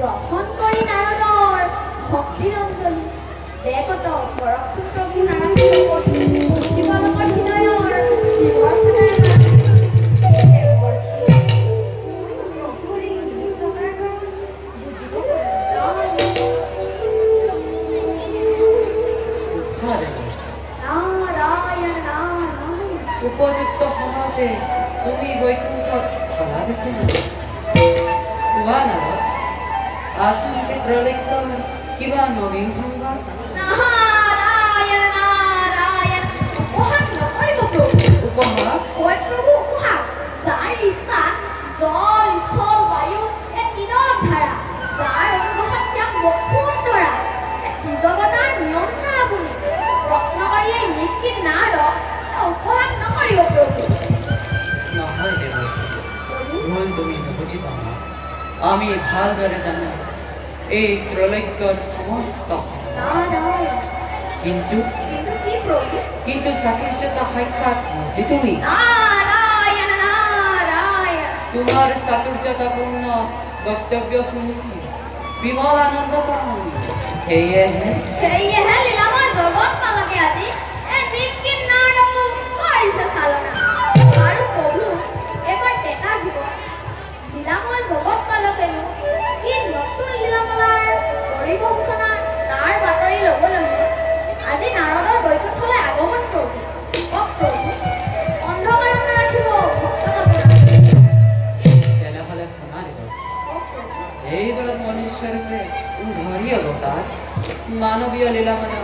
গ্ৰহণ কৰি নাৰদৰ ভক্তিৰঞ্জলি বেগত কৰকচোন প্ৰভু নাৰায়ণ শিৱলোকৰ হৃদয়ৰ বিৱৰ্তনাৰ উপযুক্ত সময়তে তুমি বৈকুণ্ঠত ফলাবিত হোৱা নাৰদ আচমকে ত্ৰৈলোক্যৰ কিবা নবীন সংবাদ উপহাৰ প্ৰভু উপহাৰ যাৰ ইচ্ছা জল স্থল বায়ু এক তিনৰ ধাৰা যাৰ অনুগ্ৰহত তেওঁক বসুন্ধৰা জগতৰ নিয়ন্ত্ৰণ আপুনি প্ৰশ্ন কৰি এই নিশ্চিত নাৰদক উপহাৰ নকৰিব প্ৰভু নহয় দেৱ ভুল তুমি নুবুজি পাবা আমি ভালদৰে জানো এই ত্ৰৈলোক্যৰ সমস্ত কিন্তু কি প্ৰভু কিন্তু চাতুৰ্যতা সাক্ষাৎ মূৰ্তি তুমি নাৰায়ণ নাৰায়ণ তোমাৰ চাতুৰ্যতাপূৰ্ণ বক্তব্য শুনি বিমল আনন্দ পাওঁ সেয়েহে লীলাময় জগত পালকে আজি এই নিশ্চিত নাৰদকো কৰিছে চালনা আৰু প্ৰভু এবাৰ ডেকা জীৱন লীলাময় জগত পালকেনো কি নতুন লীলামলাৰ কৰিব ঘোষণা তাৰ বাতৰি ল'বলৈ আজি নাৰদৰ বৈকুণ্ঠলৈ আগমন কৰোঁ প্ৰভু অন্ধকাৰত নাৰাখিব ভক্তক তেনেহ'লে শুনা দিব এইবাৰ মনুষ্যৰূপে উঘৰি অৱতাৰ মানৱীয় লীলামনা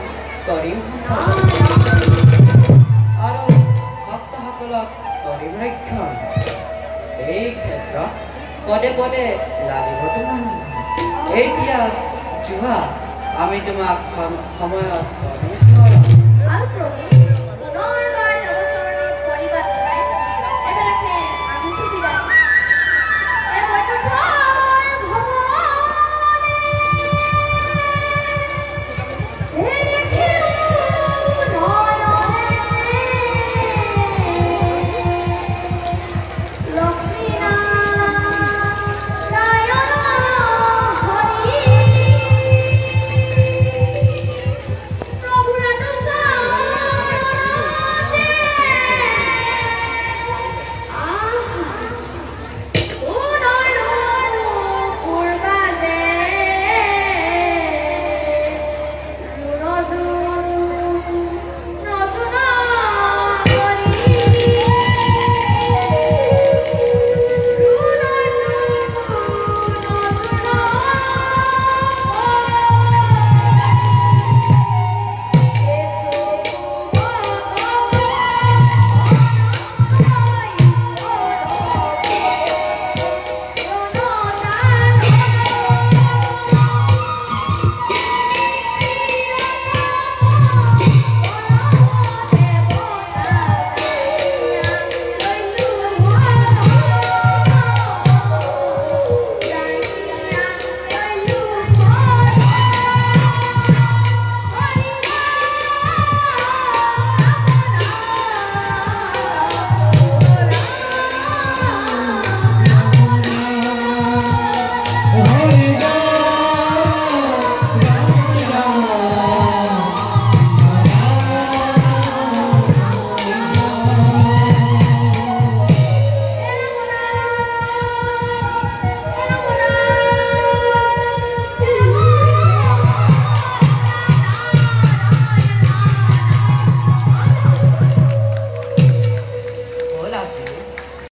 কৰিম আৰু ভক্তসকলক কৰিম ৰক্ষণ এই ক্ষেত্ৰত পদে পদে লাগিব তোমাৰ এতিয়া যোৱা আমি তোমাক সময়ত আৰু প্ৰভু